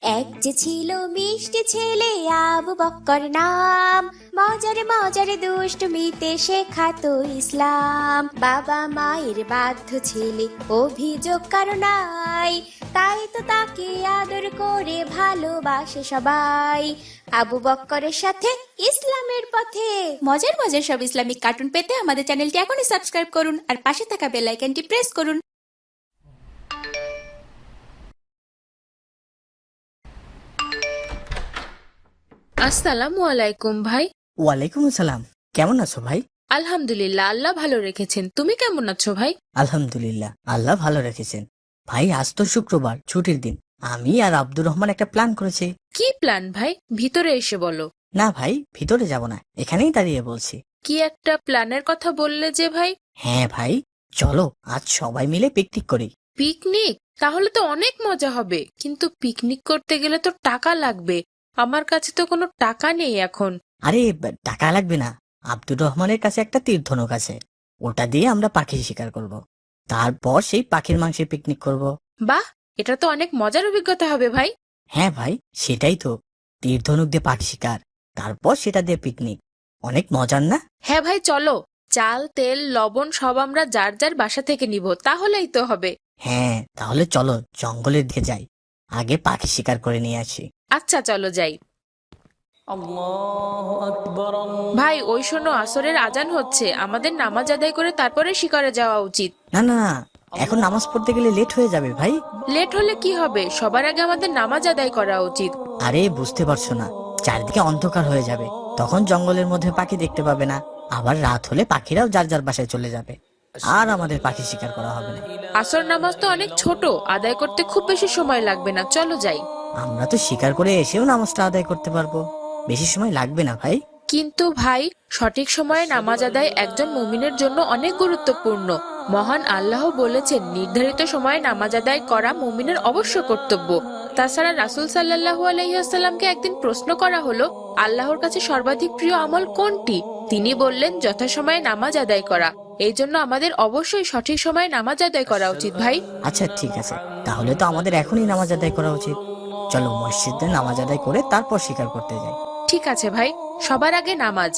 এক যে ছিল মিষ্টি ছেলে আবু বক্কর নাম, মজারে মজারে দুষ্টমিতে শেখাতো ইসলাম। বাবা মায়ের বাধ্য ছেলে, অভিযোগ কারো নাই, তাই তো তাকে আদর করে ভালোবাসে সবাই। আবু বক্করের সাথে ইসলামের পথে মজার মজার সব ইসলামিক কার্টুন পেতে আমাদের চ্যানেলটি এখনই সাবস্ক্রাইব করুন আর পাশে থাকা বেল আইকনটি প্রেস করুন। আসসালামু আলাইকুম ভাই। ওয়ালাইকুম আসসালাম। কেমন আছো ভাই? আলহামদুলিল্লাহ, আল্লাহ ভালো রেখেছেন। তুমি কেমন আছো ভাই? আলহামদুলিল্লাহ, আল্লাহ ভালো রেখেছেন। ভাই আজ তো শুক্রবার, ছুটির দিন। আমি আর আব্দুর রহমান একটা প্ল্যান করেছি। কি প্ল্যান ভাই? ভিতরে এসে বলো। না ভাই, ভিতরে যাব না, এখানেই দাঁড়িয়ে বলছি। কি একটা প্ল্যানের কথা বললে যে ভাই? হ্যাঁ ভাই, চলো আজ সবাই মিলে পিকনিক করি। পিকনিক? তাহলে তো অনেক মজা হবে, কিন্তু পিকনিক করতে গেলে তো টাকা লাগবে। আমার কাছে তো কোনো টাকা নেই এখন। আরে টাকা লাগবে না, আব্দুর রহমানের কাছে একটা তীর ধনুক আছে, ওটা দিয়ে আমরা পাখি শিকার করব। তারপর সেই পাখির মাংসে পিকনিক করব। বাহ, এটা তো অনেক মজার অভিজ্ঞতা হবে ভাই। হ্যাঁ ভাই, সেটাই তো, তীর ধনুক দিয়ে পাখি শিকার, তারপর সেটা দিয়ে পিকনিক। অনেক মজার না? হ্যাঁ ভাই, চলো। চাল, তেল, লবণ সব আমরা যার যার বাসা থেকে নিব, তাহলেই তো হবে। হ্যাঁ, তাহলে চলো জঙ্গলের দিকে যাই, আগে পাখি শিকার করে নিয়ে আসি। আচ্ছা, চলো যাই। ভাই, ওই শোনো, আসরের আজান হচ্ছে। আমাদের নামাজ আদায় করে তারপরে শিকারে যাওয়া উচিত। না না না, এখন নামাজ পড়তে গেলে লেট হয়ে যাবে ভাই। লেট হলে কি হবে? সবার আগে আমাদের নামাজ আদায় করা উচিত। আরে বুঝতে পারছো না, চারদিকে অন্ধকার হয়ে যাবে, তখন জঙ্গলের মধ্যে পাখি দেখতে পাবে না। আবার রাত হলে পাখিরাও যার যার বাসায় চলে যাবে, আর আমাদের পাখি শিকার করা হবে না। আসর নামাজ তো অনেক ছোট, আদায় করতে খুব বেশি সময় লাগবে না, চলো যাই। আমরা তো শিকার করে এসেও নামাজটা আদায় করতে পারবো, বেশি সময় লাগবে না ভাই। কিন্তু ভাই, সঠিক সময়ে নামাজ আদায় একজন মুমিনের জন্য অনেক গুরুত্বপূর্ণ। মহান আল্লাহ বলেছেন, নির্ধারিত সময়ে নামাজ আদায় করা মুমিনের অবশ্য কর্তব্য। তাছাড়া রাসূল সাল্লাল্লাহু আলাইহি ওয়াসাল্লামকে একদিন প্রশ্ন করা হলো, আল্লাহর কাছে সর্বাধিক প্রিয় আমল কোনটি? তিনি বললেন, যথাসময়ে নামাজ আদায় করা। এই জন্য আমাদের অবশ্যই সঠিক সময়ে নামাজ আদায় করা উচিত ভাই। আচ্ছা ঠিক আছে, তাহলে তো আমাদের এখনই নামাজ আদায় করা উচিত। চলো মসজিদে নামাজ আদায় করে তারপর শিকার করতে যাই। ঠিক আছে ভাই, সবার আগে নামাজ।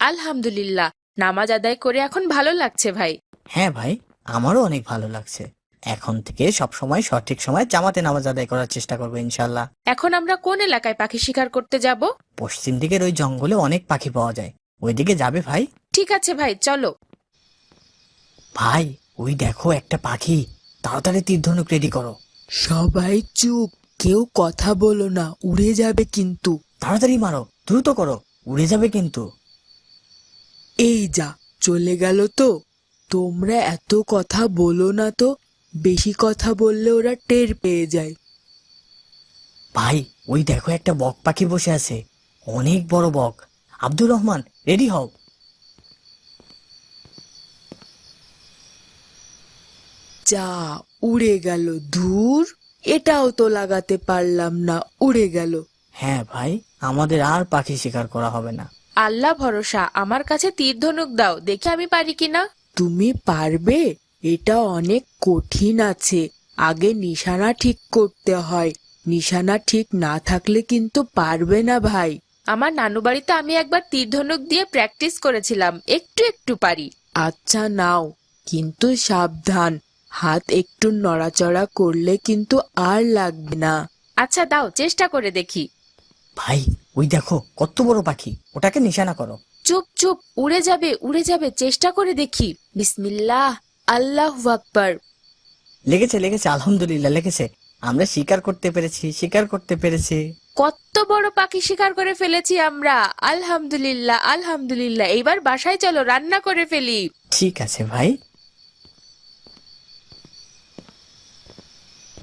আলহামদুলিল্লাহ, নামাজ আদায় করে এখন ভালো লাগছে ভাই। হ্যাঁ ভাই, আমারও অনেক ভালো লাগছে। এখন থেকে সব সময় সঠিক সময় জামাতে নামাজ আদায় করার চেষ্টা করবো ইনশাল্লাহ। এখন আমরা কোন এলাকায় পাখি শিকার করতে যাব? পশ্চিম দিকের ওই জঙ্গলে অনেক পাখি পাওয়া যায়, ওইদিকে যাবে ভাই? ঠিক আছে ভাই, চলো। ভাই ওই দেখো একটা পাখি, তাড়াতাড়ি তীর ধনুক রেডি করো। সবাই চুপ, কেউ কথা বলো না, উড়ে যাবে কিন্তু। তাড়াতাড়ি মারো, দ্রুত করো, উড়ে যাবে কিন্তু। এই যা, চলে গেল তো। তোমরা এত কথা বলো না তো, বেশি কথা বললে ওরা টের পেয়ে যায়। ভাই ওই দেখো একটা বক পাখি বসে আছে, অনেক বড় বক। আব্দুর রহমান, রেডি হও। যা, উড়ে গেল দূর। এটাও তো লাগাতে পারলাম না, উড়ে গেল। হ্যাঁ ভাই, আমাদের আর পাখি শিকার করা হবে না। আল্লাহ ভরসা, আমার কাছে তীর ধনুক দাও, দেখি আমি পারি কিনা। তুমি পারবে? এটা অনেক কঠিন আছে, আগে নিশানা ঠিক করতে হয়। নিশানা ঠিক না থাকলে কিন্তু পারবে না ভাই। আমার নানু বাড়িতে আমি একবার তীর ধনুক দিয়ে প্র্যাকটিস করেছিলাম, একটু একটু পারি। আচ্ছা নাও, কিন্তু সাবধান, হাত একটু নড়াচড়া করলে কিন্তু আর লাগবে না। আচ্ছা দাও, চেষ্টা করে দেখি। ভাই ওই দেখো কত বড় পাখি, ওটাকে নিশানা করো। চুপ চুপ, উড়ে যাবে উড়ে যাবে, চেষ্টা করে দেখি। বিসমিল্লাহ, আল্লাহু আকবার। লেগেছে লেগেছে, আলহামদুলিল্লাহ লেগেছে। আমরা শিকার করতে পেরেছি, শিকার করতে পেরেছি। কত বড় পাখি শিকার করে ফেলেছি আমরা! আলহামদুলিল্লাহ আলহামদুলিল্লাহ। এইবার বাসায় চলো, রান্না করে ফেলি। ঠিক আছে ভাই।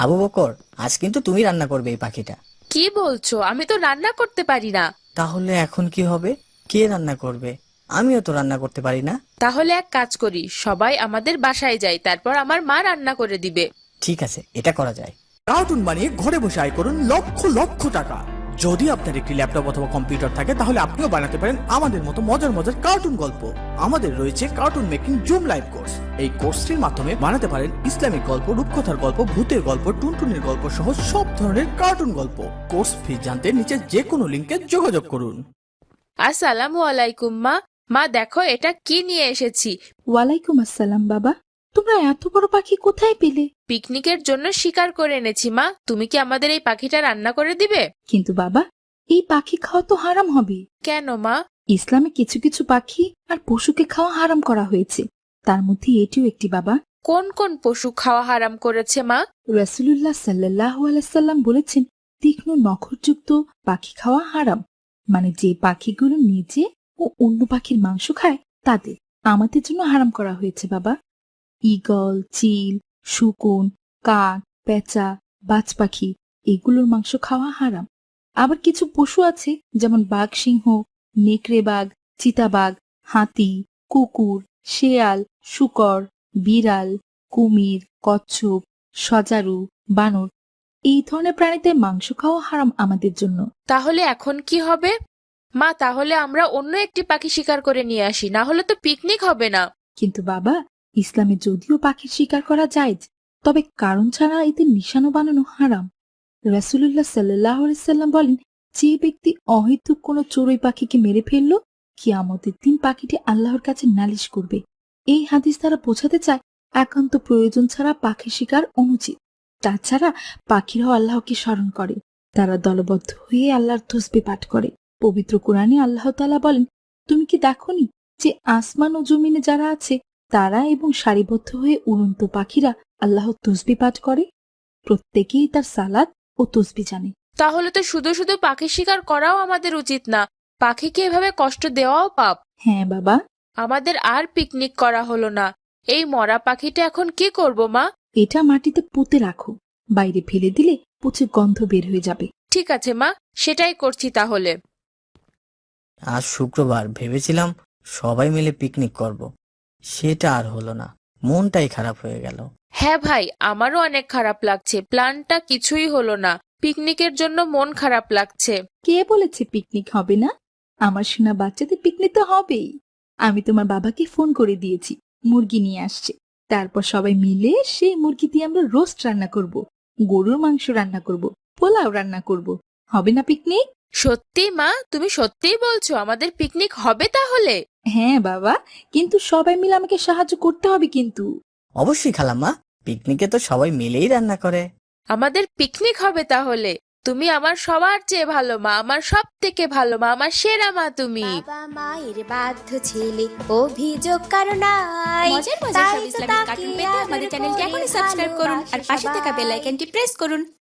আবু বকর, আজ কিন্তু তুমি রান্না করবে এই পাখিটা। কি বলছো? আমি তো রান্না করতে পারি না। তাহলে এখন কি হবে? কে রান্না করবে? আমিও তো রান্না করতে পারি না। তাহলে এক কাজ করি, সবাই আমাদের বাসায় যাই, তারপর আমার মা রান্না করে দিবে। ঠিক আছে, এটা করা যায়। কার্টুন বানিয়ে ঘরে বসে আয় করুন লক্ষ লক্ষ টাকা। যদি আপনার একটি ল্যাপটপ অথবা কম্পিউটার থাকে তাহলে আপনিও বানাতে পারেন আমাদের মতো মজার মজার কার্টুন গল্প। আমাদের রয়েছে cartoon making zoom live course. এই কোর্সটির মাধ্যমে বানাতে পারেন ইসলামিক গল্প, রূপকথার গল্প, ভূতের গল্প, টুনটুনির গল্প সহ সব ধরনের কার্টুন গল্প। কোর্স ফি জানতে নিচে যে কোনো লিংকে যোগাযোগ করুন। আসসালামু আলাইকুম মা। মা দেখো এটা কি নিয়ে এসেছি। ওয়ালাইকুম আসসালাম বাবা, তোমরা এত বড় পাখি কোথায় পেলে? পিকনিকের জন্য শিকার করে এনেছি মা। তুমি কি আমাদের এই পাখিটা রান্না করে দিবে? কিন্তু বাবা, এই পাখি খাওয়া তো হারাম হবে। কেন মা? ইসলামে কিছু কিছু পাখি আর পশুকে খাওয়া হারাম করা হয়েছে, তার মধ্যে এটিও একটি বাবা। কোন কোন পশু খাওয়া হারাম করেছে মা? রাসূলুল্লাহ সাল্লাল্লাহু আলাইহি সাল্লাম বলেছেন, তীক্ষ্ণ নখযুক্ত পাখি খাওয়া হারাম, মানে যে পাখিগুলো নিজে ও অন্য পাখির মাংস খায় তাদের। আমাদের জন্য হারাম করা হয়েছে বাবা। ঈগল, চিল, শকুন, কাক, পেঁচা, বাজ পাখি এগুলোর মাংস খাওয়া হারাম। আবার কিছু পশু আছে যেমন বাঘ, সিংহ, নেকড়ে বাঘ, চিতাবাঘ, হাতি, কুকুর, শেয়াল, শূকর, বিড়াল, কুমির, কচ্ছপ, সজারু, বানর এই ধরনের প্রাণীদের মাংস খাওয়া হারাম আমাদের জন্য। তাহলে এখন কি হবে? মা তাহলে আমরা অন্য একটি পাখি শিকার করে নিয়ে আসি, না হলে তো পিকনিক হবে না। কিন্তু বাবা, ইসলামে যদিও পাখির শিকার করা জায়েজ, তবে কারণ ছাড়া এতে নিশানা বানানো হারাম। রাসূলুল্লাহ সাল্লাল্লাহু আলাইহি সাল্লাম বলেন, যে ব্যক্তি অহেতুক কোনো চড়ুই পাখিকে মেরে ফেললো, কিয়ামতের দিন পাখিটি আল্লাহর কাছে নালিশ করবে। এই হাদিস দ্বারা বোঝাতে চায় একান্ত প্রয়োজন ছাড়া পাখি শিকার অনুচিত। তাছাড়া পাখিরাও আল্লাহকে স্মরণ করে, তারা দলবদ্ধ হয়ে আল্লাহর তসবিহ পাঠ করে। পবিত্র কোরআনে আল্লাহ তাআলা বলেন, তুমি কি দেখোনি যে আসমান ও জমিনে যারা আছে তারা এবং সারিবদ্ধ হয়ে উড়ন্ত পাখিরা আল্লাহর তসবিহ পাঠ করে? প্রত্যেকেই তার সালাত ও তসবিহ জানে। তাহলে তো শুধু শুধু পাখি শিকার করাও আমাদের উচিত না, পাখিকে এভাবে কষ্ট দেওয়াও পাপ। হ্যাঁ বাবা, আমাদের আর পিকনিক করা হলো না। এই মরা পাখিটা এখন কি করব মা? এটা মাটিতে পুঁতে রাখো, বাইরে ফেলে দিলে পচে গন্ধ বের হয়ে যাবে। ঠিক আছে মা, সেটাই করছি তাহলে। আজ শুক্রবার, ভেবেছিলাম সবাই মিলে পিকনিক করব, সেটা আর হলো না। মনটাই খারাপ হয়ে গেল। হ্যাঁ ভাই, আমারও অনেক খারাপ লাগছে। প্ল্যানটা কিছুই হলো না। পিকনিকের জন্য মন খারাপ লাগছে। কে বলেছে পিকনিক হবে না? আমার সোনা বাচ্চাদের পিকনিক তো হবেই। আমি তোমার বাবাকে ফোন করে দিয়েছি, মুরগি নিয়ে আসছে। তারপর সবাই মিলে সেই মুরগি দিয়ে আমরা রোস্ট রান্না করব, গরুর মাংস রান্না করব, পোলাও রান্না করব। হবে না পিকনিক? সত্যি মা, তুমি সত্যিই বলছো আমাদের পিকনিক হবে তাহলে? হ্যাঁ বাবা, কিন্তু সবাই মিলে আমাকে সাহায্য করতে হবে কিন্তু। অবশ্যই খালাম্মা, পিকনিকে তো সবাই মিলেই রান্না করে। আমাদের পিকনিক হবে তাহলে। তুমি আমার সবার চেয়ে ভালো মা, আমার সব থেকে ভালো মা, আমার সেরা মা তুমি। বাবা মায়ের বাধ্য ছেলে, অভিযোগ কারো নাই। মজার মজার তাই সব তো ইসলামিক তাকে কার্টুন পেতে আমাদের আদর চ্যানেলটি করে এখনই সাবস্ক্রাইব করুন আর পাশে থাকা ভালোবাসে বেল আইকনটি প্রেস করুন।